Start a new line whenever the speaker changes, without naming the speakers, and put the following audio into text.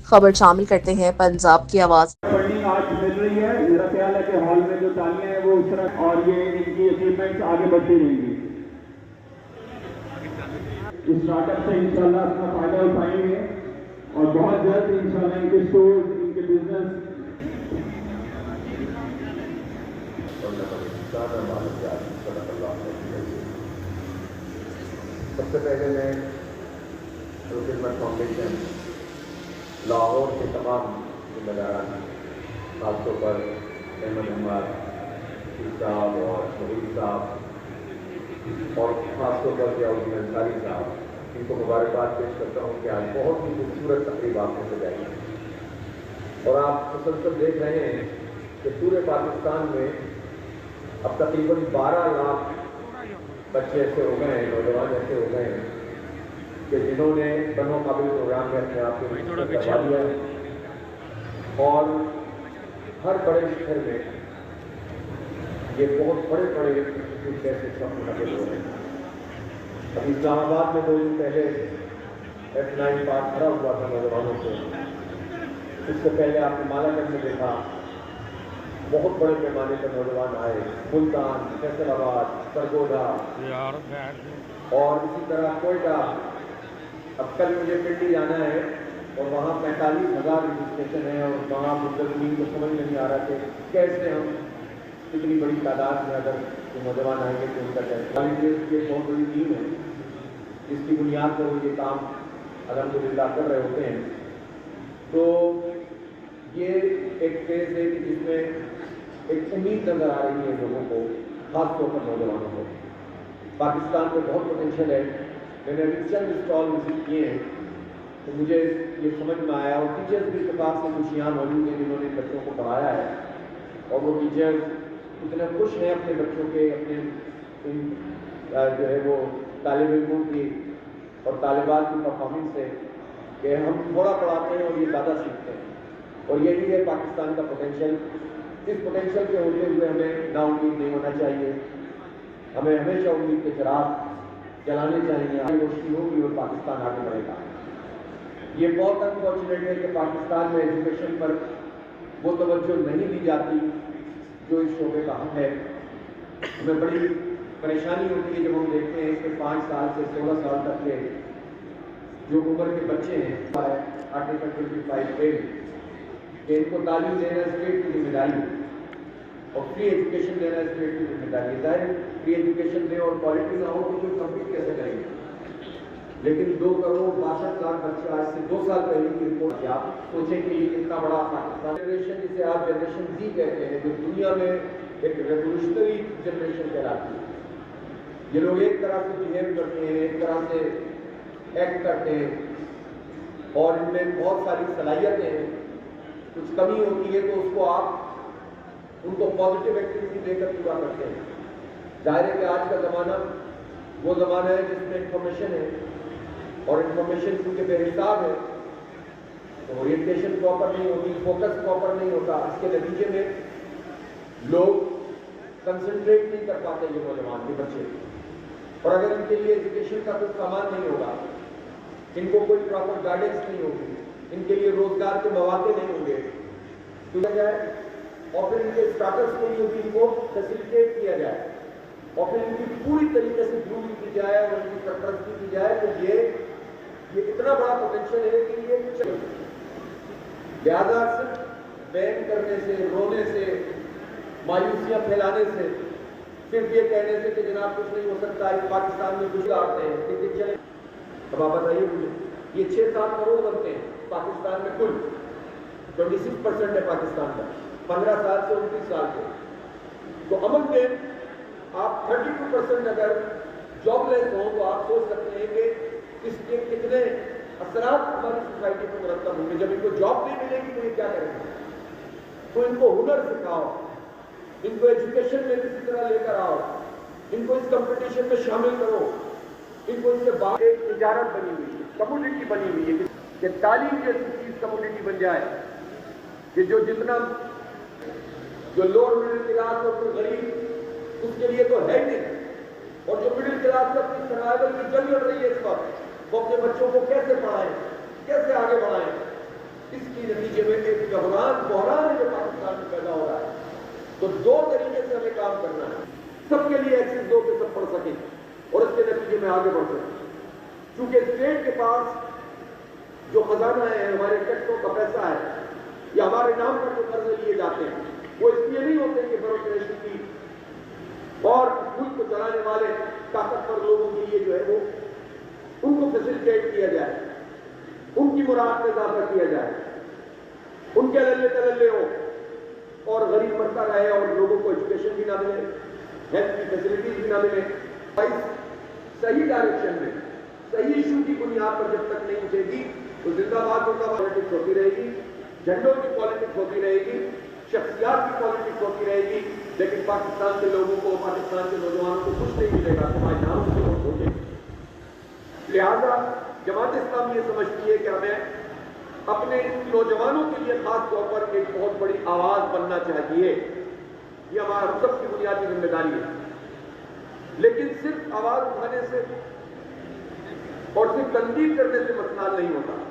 خبر شامل کرتے ہیں پنجاب کی آواز۔
فنڈنگ آج مل رہی ہے، میرا خیال ہے کہ ہال میں جو تالیاں ہیں وہ اس طرح، اور یہ ان کی اچیومنٹس آگے بڑھتی رہیں گی۔ اس اسٹارٹ اپ سے انشاءاللہ اپنا فائدہ اٹھائیں گے اور بہت جلد انشاءاللہ ان کے اسٹور، ان کے بزنس۔
سب سے پہلے میں خدمت فاؤنڈیشن لاہور کے تمام ذمہ داران، خاص طور پر احمد عمر صاحب اور شہید صاحب اور خاص طور پر ضیاءالدین انصاری صاحب، ان کو مبارکباد پیش کرتا ہوں کہ آج بہت ہی خوبصورت تقریب آپ نے سجائی ہے اور آپ مسلسل دیکھ رہے ہیں کہ پورے پاکستان میں اب تقریباً 12 لاکھ بچے ایسے ہو گئے ہیں، نوجوان ایسے ہو گئے ہیں کہ جنہوں نے بنو قابل پروگرام میں اپنے آپ کو کروا دیا ہے اور ہر بڑے شہر میں یہ بہت بڑے بڑے انسٹیٹیوٹ ایسے سب منعقد ہو رہے ہیں۔ ابھی اسلام آباد میں 2 دن پہلے F9 پارک بھرا ہوا تھا نوجوانوں سے۔ اس سے پہلے آپ نے مالا گنج میں دیکھا بہت بڑے پیمانے پر نوجوان آئے، ملتان، فیصل آباد، سرگودا اور اسی طرح کوئٹہ۔ اب کل مجھے پنڈی جانا ہے اور وہاں 45,000 رجسٹریشن ہیں اور وہاں ملتظمین کو سمجھ نہیں آ رہا کہ کیسے ہم اتنی بڑی تعداد میں اگر نوجوان آئیں گے تو ان کا کیسے۔ یہ بہت بڑی ٹیم ہے جس کی بنیاد پر وہ یہ کام الحمدللہ کر رہے ہوتے ہیں۔ تو یہ ایک فیز ہے کہ جس میں ایک امید نظر آ رہی ہے لوگوں کو، خاص طور پر نوجوانوں کو۔ پاکستان میں بہت پوٹینشیل ہے۔ میں نے ابھی چند اسٹال وزٹ کیے ہیں تو مجھے یہ سمجھ میں آیا، اور ٹیچرز بھی اتفاق سے کچھ یہاں موجود ہیں جنہوں نے بچوں کو پڑھایا ہے، اور وہ ٹیچرز اتنے خوش ہیں اپنے بچوں کے، اپنے جو ہے وہ طالب علموں کی اور طالبات کی پرفارمنس سے کہ ہم تھوڑا پڑھاتے ہیں اور یہ زیادہ سیکھتے ہیں، اور یہی ہے پاکستان کا پوٹینشیل۔ اس پوٹینشیل کے ہوتے ہوئے ہمیں نا امید نہیں ہونا چاہیے، ہمیں ہمیشہ امید کے چراغ جلانے چاہیے۔ آگے روشنی ہوگی اور پاکستان آگے بڑھے گا۔ یہ بہت انفارچونیٹ ہے کہ پاکستان میں ایجوکیشن پر وہ توجہ نہیں دی جاتی جو اس شعبے کا حق ہے۔ ہمیں بڑی پریشانی ہوتی ہے جب ہم دیکھتے ہیں کہ 5 سال سے 16 سال تک کے جو عمر کے بچے ہیں، آرٹیکل 25A کہ ان کو تعلیم دینا اسٹیٹ کی ذمہ داری ہے اور فری ایجوکیشن دینا اسٹیٹ کی ذمہ داری ہے۔ ظاہر فری ایجوکیشن دے اور کوالٹی نہ ہو تو کوئی کمپیٹ کیسے کریں گے؟ لیکن 2,62,00,000 بچہ آج سے 2 سال پہلے کی رپورٹ ہے۔ آپ سوچیں کہ یہ کتنا بڑا پاکستان جنریشن، جسے آپ جنریشن زی کہتے ہیں، جو دنیا میں ایک ریولیوشنری جنریشن کہلاتی ہے۔ یہ لوگ ایک طرح سے بہیو کرتے ہیں، ایک طرح سے ایکٹ کرتے ہیں اور ان میں بہت ساری صلاحیتیں ہیں۔ کچھ کمی ہوتی ہے تو اس کو آپ ان کو پازیٹیو ایکٹیویٹی دے کر پورا کرتے ہیں۔ ظاہر ہے کہ آج کا زمانہ وہ زمانہ ہے جس میں انفارمیشن ہے، اور انفارمیشن کیونکہ بے حساب ہے تو اورینٹیشن پراپر نہیں ہوتی، فوکس پراپر نہیں ہوتا۔ اس کے نتیجے میں لوگ کنسنٹریٹ نہیں کر پاتے، یہ نوجوان کے بچے، اور اگر ان کے لیے ایجوکیشن کا کوئی سامان نہیں ہوگا، ان کو کوئی پراپر گائیڈنس نہیں ہوگی، ان کے لیے روزگار کے مواقع نہیں ہوں گے تو کیا جائے، اور پھر ان کے اسٹارٹرس کے لیے بھی ان کو فیسیلیٹیٹ کیا جائے اور پھر ان کی پوری طریقے سے گرومنگ کی جائے اور ان کی سرپرستی کی جائے تو یہ اتنا بڑا پوٹینشیل ہے کہ یہ چلے۔ لہٰذا صرف بین کرنے سے، رونے سے، مایوسیاں پھیلانے سے، صرف یہ کہنے سے کہ جناب کچھ نہیں ہو سکتا، اس پاکستان میں کچھ آتے ہیں لیکن چلے۔ اب آپ بتائیے مجھے، یہ 6-7 کروڑ بنتے ہیں پاکستان میں، کل 26% ہے پاکستان کا، 15 سال سے 29 سال کے، تو امن میں آپ 32% اگر جاب لیس ہوں تو آپ سوچ سکتے ہیں کہ اس کے کتنے اثرات ہماری سوسائٹی پر مرتب ہوں گے۔ جب ان کو جاب نہیں ملے گی تو یہ کیا کریں گے؟ تو ان کو ہنر سکھاؤ، ان کو ایجوکیشن میں کسی طرح لے کر آؤ، ان کو اس کمپٹیشن میں شامل کرو، ان کو اس سے بعد ایک تجارت بنی ہوئی ہے، کمیونٹی بنی ہوئی ہے کہ تعلیم جیسی چیز کمیونٹی بن جائے کہ جو جتنا جو لوور مڈل کلاس اور غریب اس کے لیے تو ہے ہی نہیں، اور جو مڈل کلاس سے اپنی سروائیول کی جنگ لڑ رہی ہے اس وقت، وہ اپنے بچوں کو کیسے پڑھائیں، کیسے آگے بڑھائیں، اس کرنا ہے. سب کے لیے ایکسس دو کہ سب پڑھ سکیں اور اس کے نتیجے میں آگے بڑھ سکیں. چونکہ اسٹیٹ کے پاس جو خزانہ ہے, ہمارے ٹیکسوں کا پیسہ ہے یا ہمارے نام پر جو قرضے لیے جاتے ہیں, وہ اس لیے نہیں ہوتے کہ بیوروکریسی کی اور ملک کو چلانے والے طاقتور لوگوں کے لیے جو ہے وہ ان کو فیسیلیٹیٹ کیا جائے, ان کی مراد میں اضافہ کیا جائے, ان کے للے تللے ہو اور غریب مرتا رہے اور لوگوں کو ایجوکیشن بھی نہ ملے, ہیلتھ کی فیسلٹیز بھی نہ ملے. صحیح ڈائریکشن میں صحیح ایشو کی بنیاد پر جب تک نہیں اٹھے گی تو زندہ باد مردہ باد پالیٹکس ہوتی رہے گی, جھنڈوں کی پالیٹکس ہوتی رہے گی, شخصیات کی پالیٹکس ہوتی رہے گی, لیکن پاکستان کے لوگوں کو, پاکستان کے نوجوانوں کو کچھ نہیں ملے گا. تمہارے نام سے ووٹ ہوگے. لہذا جماعت اسلامی یہ سمجھتی ہے کہ ہمیں اپنے نوجوانوں کے لیے خاص طور پر ایک بہت بڑی آواز بننا چاہیے. یہ ہمارا ہم سب کی بنیادی ذمہ داری ہے. لیکن صرف آواز اٹھانے سے اور صرف تنقید کرنے سے مسئلہ نہیں ہوتا.